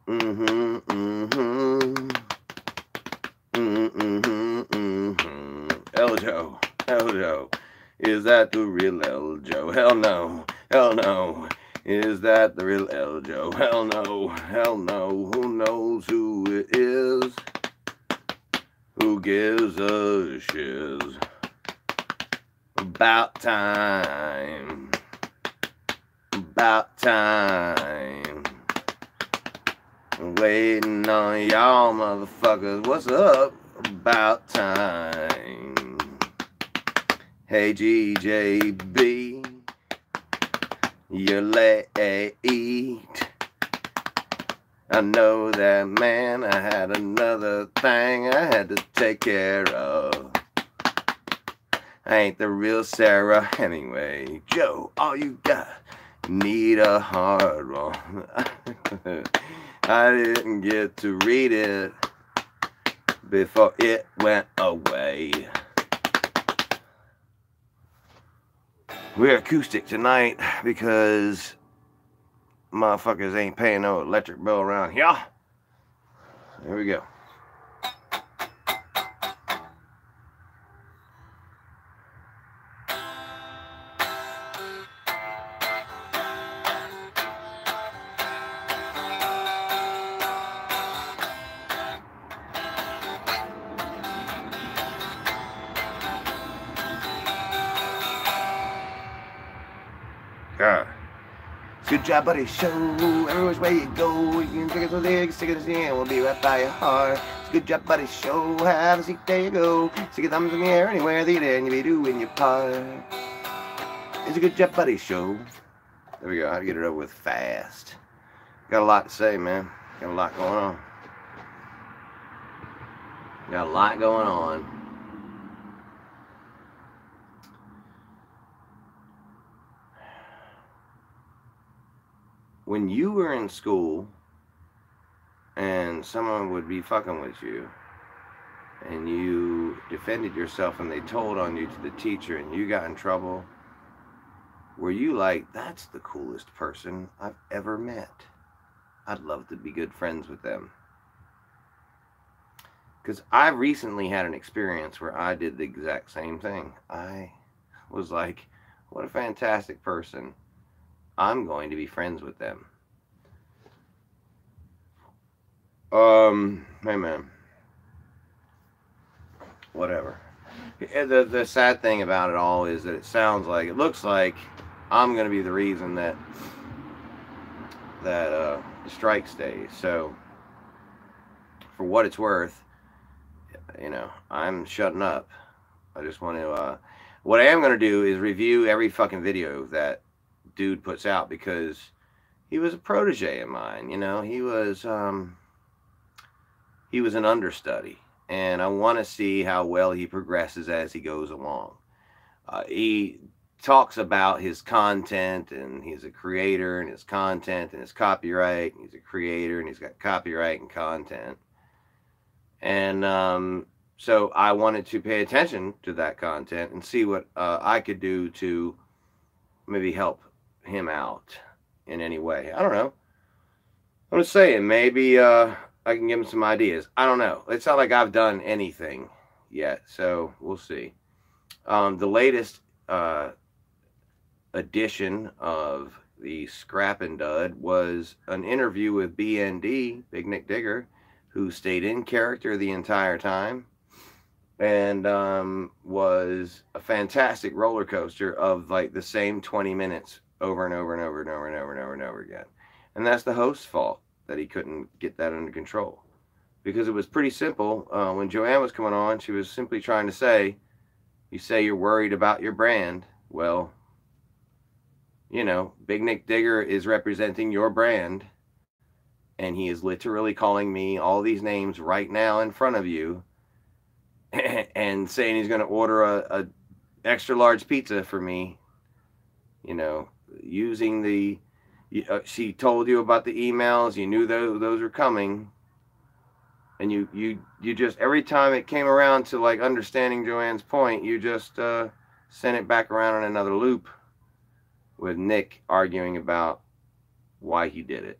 Mm-hmm, mm-hmm. Mm-hmm, mm-hmm. Eljo, Eljo. Is that the real Eljo? Hell no, hell no. Is that the real Eljo? Hell no, hell no. Who knows who it is? Who gives a shiz? About time. About time. Waiting on y'all motherfuckers. What's up? About time. Hey GJB, you're late. I know that, man. I had another thing I had to take care of. I ain't the real Sarah Hemingway. Joe, all you got, need a hard one. I didn't get to read it before it went away. We're acoustic tonight because motherfuckers ain't paying no electric bill around here. Here we go. God. It's a good job, buddy. Show every which way you go. You can take it to the leg, stick it to the end. We'll be right by your heart. It's a good job, buddy. Show. Have a seat. There you go. Stick your thumbs in the air anywhere that you're there and you be doing your part. It's a good job, buddy. Show. There we go. How to get it over with fast. Got a lot to say, man. Got a lot going on. Got a lot going on. When you were in school and someone would be fucking with you and you defended yourself and they told on you to the teacher and you got in trouble, were you like, that's the coolest person I've ever met? I'd love to be good friends with them. Because I recently had an experience where I did the exact same thing. I was like, what a fantastic person. I'm going to be friends with them. Hey man. Whatever. The sad thing about it all is that it looks like I'm going to be the reason that the strike stays. So, for what it's worth, you know, I'm shutting up. I just want to, what I am going to do is review every fucking video that dude puts out because he was a protege of mine, you know. He was an understudy, and I want to see how well he progresses as he goes along. He talks about his content, and he's a creator, and his content, and his copyright. He's a creator, and he's got copyright and content. And so I wanted to pay attention to that content and see what I could do to maybe help him out in any way. I don't know. I'm just saying, maybe I can give him some ideas. I don't know. It's not like I've done anything yet, so we'll see. The latest edition of the Scrap and Dud was an interview with BND, Big Nick Digger, who stayed in character the entire time and was a fantastic roller coaster of like the same 20 minutes over and over and over and over and over and over and over again. And that's the host's fault that he couldn't get that under control, because it was pretty simple. When Joanne was coming on, she was simply trying to say, you say you're worried about your brand. Well, you know, Big Nick Digger is representing your brand, and he is literally calling me all these names right now in front of you and saying he's going to order a extra large pizza for me, you know, using the, she told you about the emails, you knew those were coming, and you just, every time it came around to like understanding Joanne's point, you just sent it back around in another loop with Nick arguing about why he did it.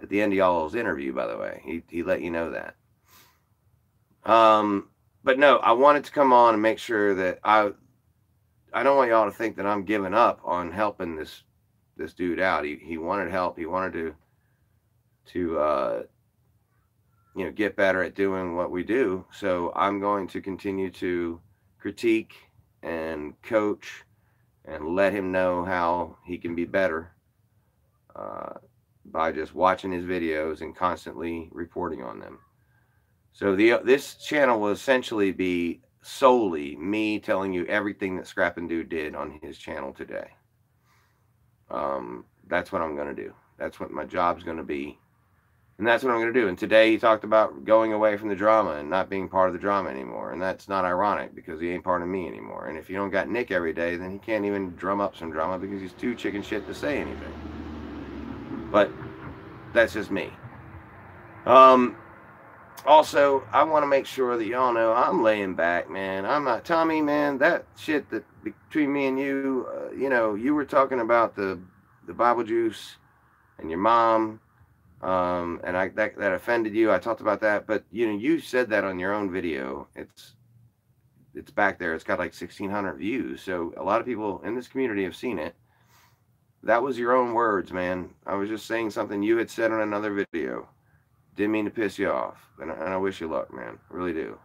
at the end of y'all's interview, by the way. He let you know that. But no, I wanted to come on and make sure that I don't want y'all to think that I'm giving up on helping this dude out. He wanted help. He wanted to get better at doing what we do. So I'm going to continue to critique and coach and let him know how he can be better by just watching his videos and constantly reporting on them. So this channel will essentially be solely me telling you everything that Scrappin' Dude did on his channel today. That's what I'm going to do. That's what my job's going to be. And that's what I'm going to do. And today he talked about going away from the drama and not being part of the drama anymore. And that's not ironic because he ain't part of me anymore. And if you don't got Nick every day, then he can't even drum up some drama because he's too chicken shit to say anything. But that's just me. Also, I want to make sure that y'all know I'm laying back, man. I'm not, Tommy, man, that shit that between me and you, you were talking about the Bible juice and your mom, and that offended you. I talked about that, but you said that on your own video. It's back there. It's got like 1,600 views. So a lot of people in this community have seen it. That was your own words, man. I was just saying something you had said on another video. Didn't mean to piss you off, and I wish you luck, man. I really do.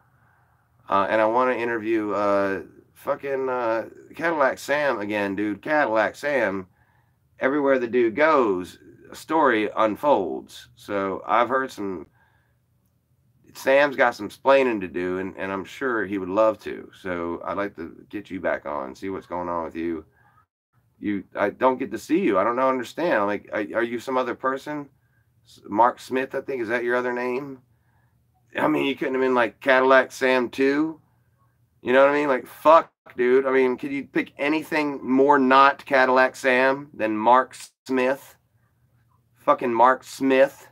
And I want to interview fucking Cadillac Sam again, dude. Cadillac Sam, everywhere the dude goes, a story unfolds. So I've heard Sam's got some splaining to do, and I'm sure he would love to. So I'd like to get you back on, see what's going on with you. I don't get to see you. I don't understand. I'm like, are you some other person? Mark Smith, I think, is that your other name? I mean, you couldn't have been like Cadillac Sam 2. You know what I mean? Like, fuck, dude. I mean, could you pick anything more not Cadillac Sam than Mark Smith? Fucking Mark Smith.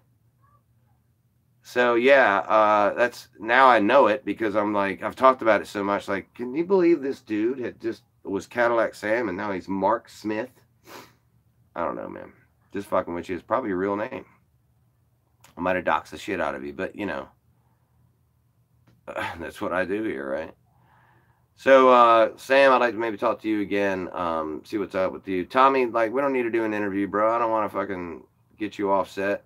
So yeah, that's, now I know it because I'm like, I've talked about it so much. Like, can you believe this dude was Cadillac Sam and now he's Mark Smith? I don't know, man. Just fucking with you. It's probably your real name. I might have doxed the shit out of you, but that's what I do here, right? So, Sam, I'd like to maybe talk to you again, see what's up with you. Tommy, like, we don't need to do an interview, bro. I don't want to fucking get you offset,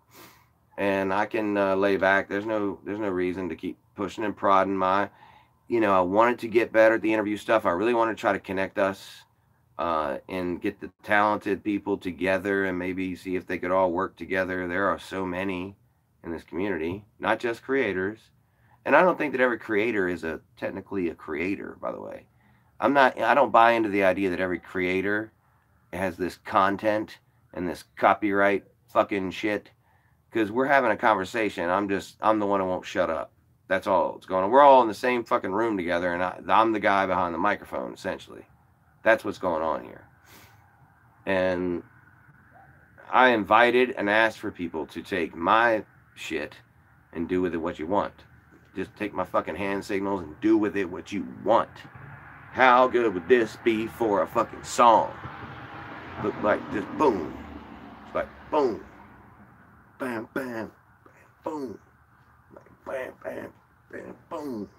and I can lay back. There's no reason to keep pushing and prodding I wanted to get better at the interview stuff. I really want to try to connect us and get the talented people together and maybe see if they could all work together. There are so many in this community, not just creators. And I don't think that every creator is technically a creator, by the way. I don't buy into the idea that every creator has this content and this copyright fucking shit, because we're having a conversation. I'm the one who won't shut up. That's all that's going on. We're all in the same fucking room together, and I'm the guy behind the microphone, essentially. That's what's going on here. And I invited and asked for people to take my shit and do with it what you want. Just take my fucking hand signals and do with it what you want. How good would this be for a fucking song? Look like this, boom. It's like boom. Bam, bam, bam, boom. Like bam, bam, bam, boom.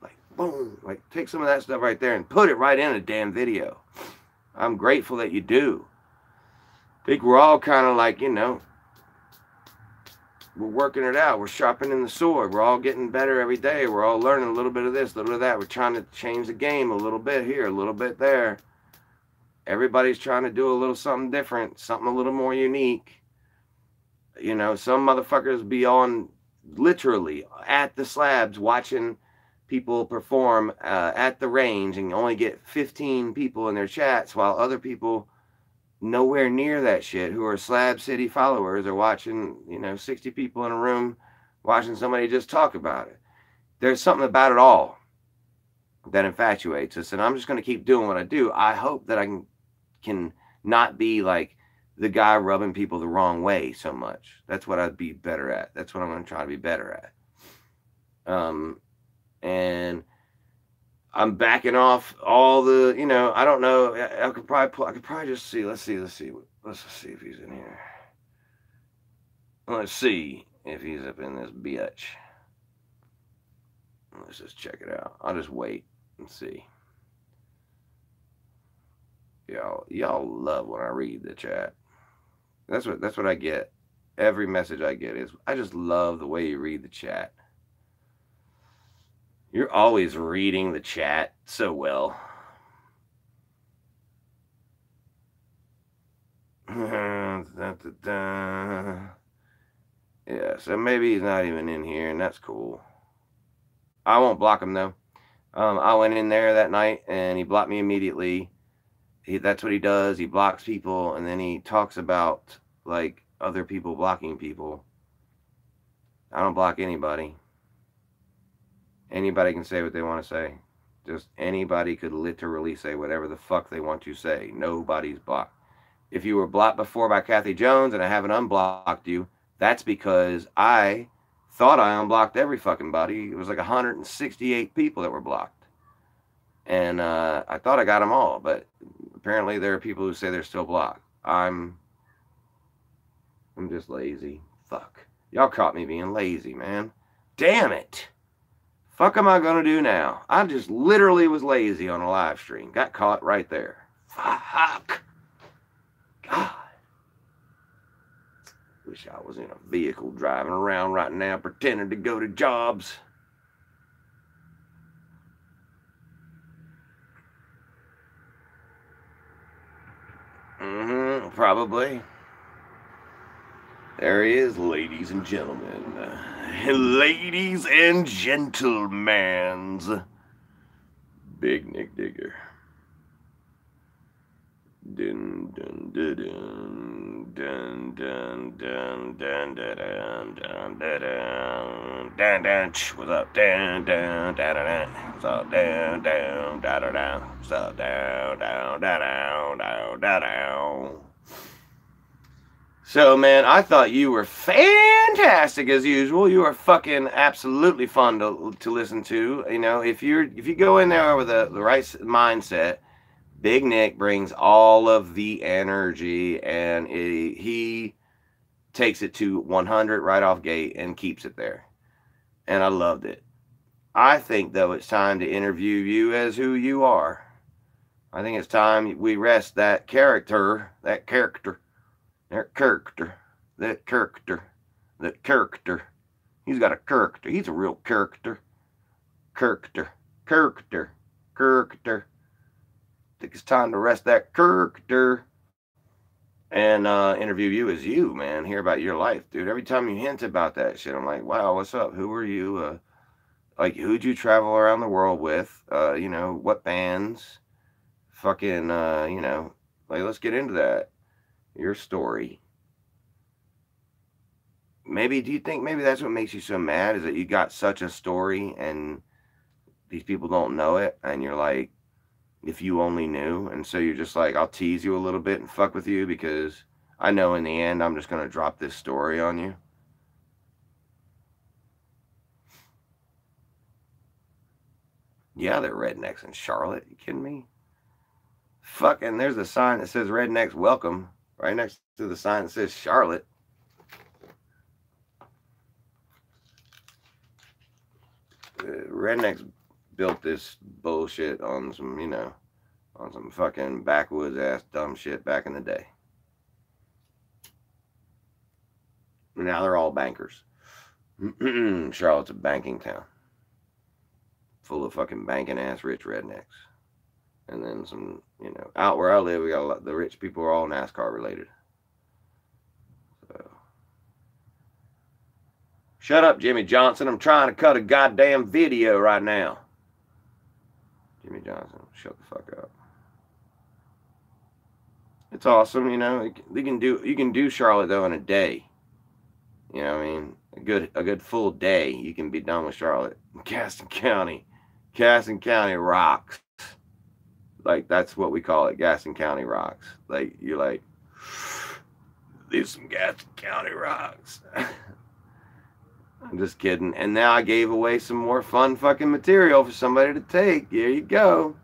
Like boom. Like take some of that stuff right there and put it right in a damn video. I'm grateful that you do. I think we're all kind of like, we're working it out. We're sharpening the sword. We're all getting better every day. We're all learning a little bit of this, a little bit of that. We're trying to change the game a little bit here, a little bit there. Everybody's trying to do a little something different, something a little more unique. Some motherfuckers be on literally at the slabs watching people perform at the range and only get 15 people in their chats, while other people nowhere near that shit who are Slab City followers are watching, 60 people in a room watching somebody just talk about it. There's something about it all that infatuates us, and I'm just going to keep doing what I do. I hope that I can not be like the guy rubbing people the wrong way so much. That's what I'd be better at. That's what I'm going to try to be better at. And I'm backing off all the, I don't know. I could probably just see. Let's see if he's in here. Let's see if he's up in this bitch. Let's just check it out. I'll just wait and see. Y'all love when I read the chat. That's what I get. Every message I get is, I just love the way you read the chat. You're always reading the chat so well. Yeah, so maybe he's not even in here, and that's cool. I won't block him, though. I went in there that night, and he blocked me immediately. That's what he does. He blocks people, and then he talks about, like, other people blocking people. I don't block anybody. Anybody can say what they want to say. Just anybody could literally say whatever the fuck they want to say. Nobody's blocked. If you were blocked before by Kathy Jones and I haven't unblocked you, that's because I thought I unblocked every fucking body. It was like 168 people that were blocked. And I thought I got them all, but apparently there are people who say they're still blocked. I'm just lazy. Fuck. Y'all caught me being lazy, man. Damn it. Fuck am I gonna do now? I just literally was lazy on a live stream. Got caught right there. Fuck. God. Wish I was in a vehicle driving around right now pretending to go to jobs. Probably. There he is, ladies and gentlemen. Ladies and gentlemen. Big Nick Digger. Dun dun dun dun dun dun dun dun dun dun dun dun dun. What's up? Down down down down. What's up? Down down down down. What's up? Down down down down down down. So, man, I thought you were fantastic as usual. You are fucking absolutely fun to listen to. You know, if you go in there with the right mindset, Big Nick brings all of the energy, and he takes it to 100 right off gate and keeps it there. And I loved it. I think, though, it's time to interview you as who you are. I think it's time we rest that character. He's got a character. He's a real character. Character. I think it's time to rest that character and interview you as you, man. Hear about your life, dude. Every time you hint about that shit, I'm like, wow, what's up? Who are you? Like, who'd you travel around the world with? You know, what bands? Fucking, you know, like, let's get into that. Your story. Maybe, do you think maybe that's what makes you so mad, is that you got such a story and these people don't know it, and you're like, if you only knew, and so you're just like, I'll tease you a little bit and fuck with you because I know in the end I'm just going to drop this story on you? Yeah, they're rednecks in Charlotte. You kidding me? Fucking, there's a sign that says Rednecks Welcome right next to the sign that says Charlotte. Rednecks built this bullshit on some, you know, on some fucking backwoods ass dumb shit back in the day. Now they're all bankers. Charlotte's a banking town. Full of fucking banking ass rich rednecks. And then some, you know, out where I live, we got a lot, the rich people are all NASCAR related. So. Shut up, Jimmy Johnson. I'm trying to cut a goddamn video right now. Jimmy Johnson, shut the fuck up. It's awesome, you know. You can do Charlotte though in a day. You know what I mean? A good full day, you can be done with Charlotte. Gaston County rocks. Like, that's what we call it. Gaston County rocks. Like, you're like, these some Gaston County rocks. I'm just kidding. And now I gave away some more fun fucking material for somebody to take. There you go.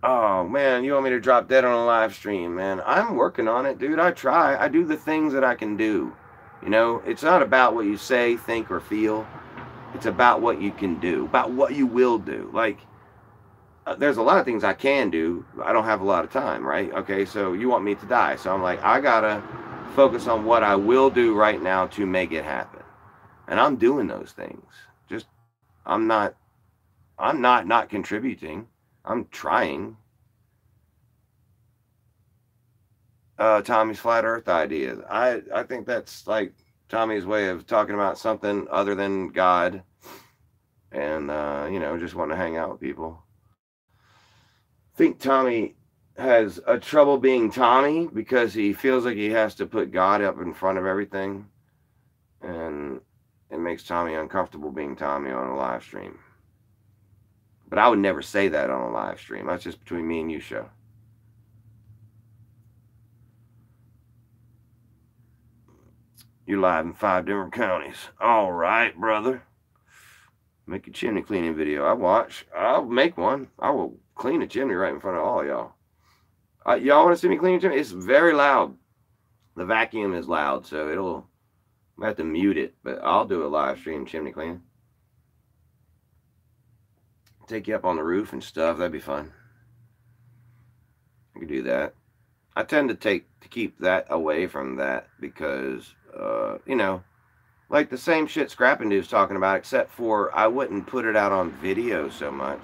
Oh oh man, you want me to drop dead on a live stream, man? I'm working on it, dude. I try. I do the things that I can do. You know, it's not about what you say, think, or feel. It's about what you can do, about what you will do. Like, there's a lot of things I can do. I don't have a lot of time, right? Okay, so you want me to die. So I'm like, I gotta focus on what I will do right now to make it happen. And I'm doing those things. Just, I'm not contributing. I'm trying. Tommy's flat earth ideas. I think that's like Tommy's way of talking about something other than God. And, you know, just wanting to hang out with people. I think Tommy has a trouble being Tommy because he feels like he has to put God up in front of everything. And it makes Tommy uncomfortable being Tommy on a live stream. But I would never say that on a live stream. That's just between me and you, show. You're live in 5 different counties. All right, brother. Make a chimney cleaning video. I'll make one. I will clean a chimney right in front of all y'all. Y'all want to see me clean a chimney? It's very loud. The vacuum is loud, so I have to mute it. But I'll do a live stream chimney cleaning. Take you up on the roof and stuff. That'd be fun. I could do that. I tend to keep that away from that because, you know, like the same shit Scrapping Dude's talking about, except for I wouldn't put it out on video so much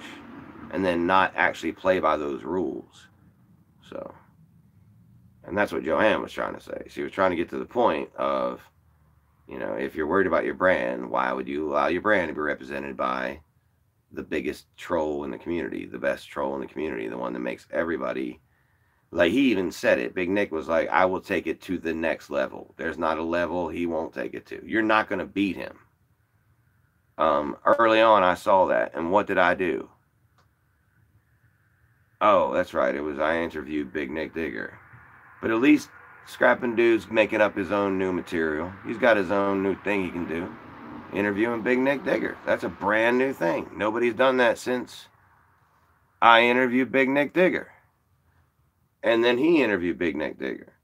and then not actually play by those rules. So, and that's what Joanne was trying to say. She was trying to get to the point of, you know, if you're worried about your brand, why would you allow your brand to be represented by the biggest troll in the community, the best troll in the community, the one that makes everybody, like he even said it. Big Nick was like, I will take it to the next level. There's not a level he won't take it to. You're not going to beat him. Early on, I saw that. And what did I do? Oh, that's right. It was I interviewed Big Nick Digger. But at least Scrapping Dude's making up his own new material. He's got his own new thing he can do. Interviewing Big Nick Digger. That's a brand new thing. Nobody's done that since I interviewed Big Nick Digger. And then he interviewed Big Nick Digger.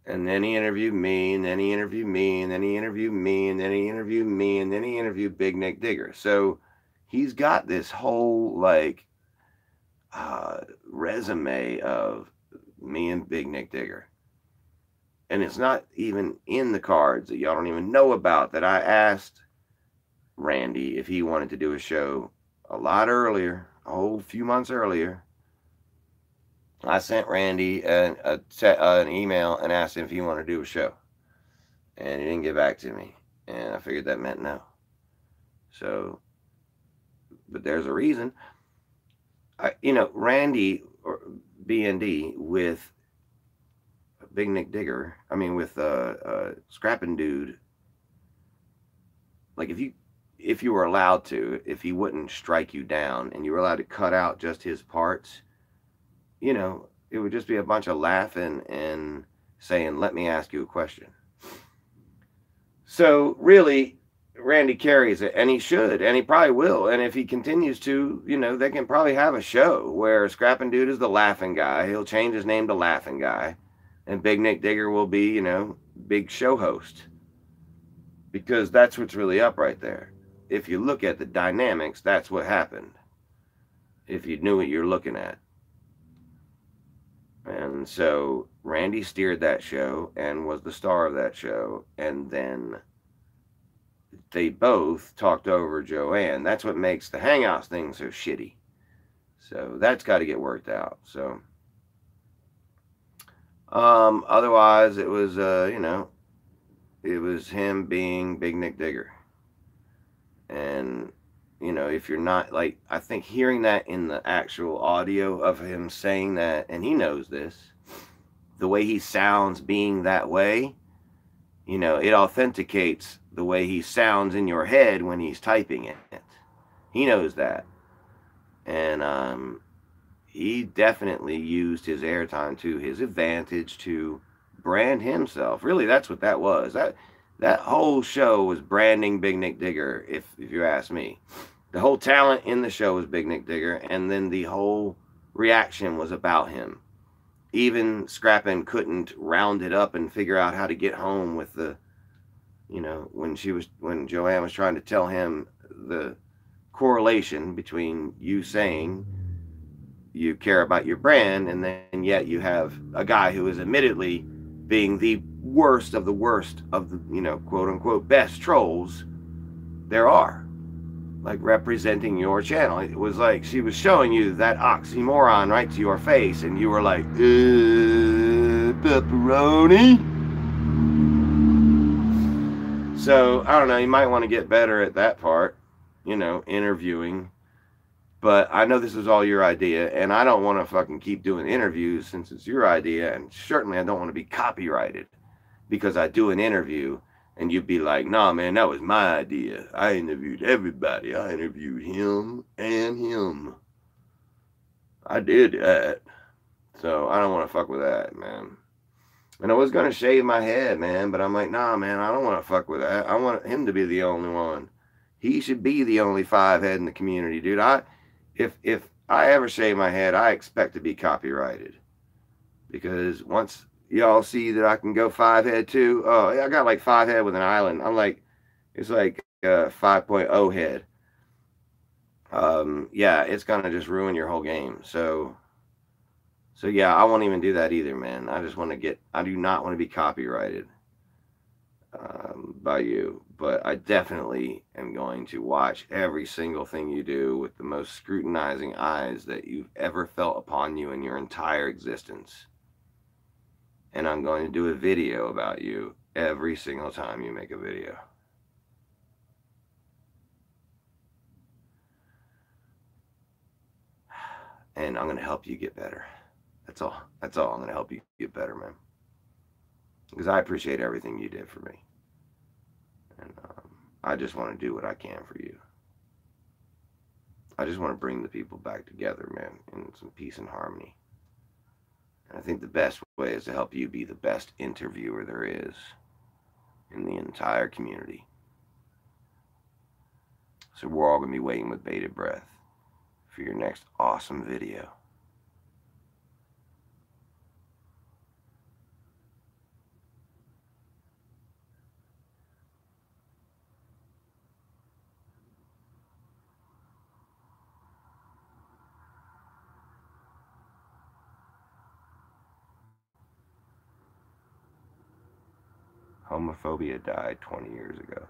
And then he interviewed me, and then he interviewed me, and then he interviewed me, and then he interviewed me, and then he interviewed Big Nick Digger. So he's got this whole, like, resume of me and Big Nick Digger. And it's not even in the cards that y'all don't even know about, that I asked Randy if he wanted to do a show a lot earlier, a whole few months earlier. I sent Randy an email and asked him if he wanted to do a show. And he didn't get back to me. And I figured that meant no. So, but there's a reason. You know, Randy, or BND, with Big Nick Digger, I mean, with Scrapping Dude, like if you were allowed to, if he wouldn't strike you down and you were allowed to cut out just his parts, you know, it would just be a bunch of laughing and saying, let me ask you a question. So really, Randy carries it, and he should, and he probably will. And if he continues to, you know, they can probably have a show where Scrapping Dude is the laughing guy. He'll change his name to Laughing Guy. And Big Nick Digger will be, you know, big show host. Because that's what's really up right there. If you look at the dynamics, that's what happened. If you knew what you're looking at. And so Randy steered that show and was the star of that show. And then they both talked over Joanne. That's what makes the Hangouts thing so shitty. So that's got to get worked out. So otherwise it was, you know, it was him being Big Nick Digger. And, you know, if you're not, like, I think hearing that in the actual audio of him saying that, and he knows this, the way he sounds being that way, you know, it authenticates the way he sounds in your head when he's typing it. He knows that. And he definitely used his airtime to his advantage to brand himself. Really, that's what that was. That whole show was branding Big Nick Digger, if you ask me. The whole talent in the show was Big Nick Digger, and then the whole reaction was about him. Even Scrappin couldn't round it up and figure out how to get home with the, when Joanne was trying to tell him the correlation between you saying you care about your brand, and then yet you have a guy who is admittedly being the worst of the quote unquote best trolls there are, like representing your channel. It was like she was showing you that oxymoron right to your face, and you were like, pepperoni. So I don't know, you might want to get better at that part, interviewing. But I know this is all your idea, and I don't want to fucking keep doing interviews since it's your idea, and certainly I don't want to be copyrighted because I do an interview and you'd be like, nah, man, that was my idea. I interviewed everybody. I interviewed him and him. I did that. So I don't want to fuck with that, man. And I was going to shave my head, man, but I'm like, nah, man, I don't want to fuck with that. I want him to be the only one. He should be the only 5 head in the community, dude. If I ever shave my head, I expect to be copyrighted. Because once y'all see that I can go 5 head too, oh, I got like 5 head with an island. I'm like, it's like 5.0 head. Yeah, it's gonna just ruin your whole game. So yeah, I won't even do that either, man. I do not want to be copyrighted by you, but I definitely am going to watch every single thing you do with the most scrutinizing eyes that you've ever felt upon you in your entire existence. And I'm going to do a video about you every single time you make a video. And I'm going to help you get better. That's all. I'm going to help you get better, man. Because I appreciate everything you did for me. And I just want to do what I can for you. I just want to bring the people back together, man, in some peace and harmony. And I think the best way is to help you be the best interviewer there is in the entire community. So we're all going to be waiting with bated breath for your next awesome video. Homophobia died 20 years ago.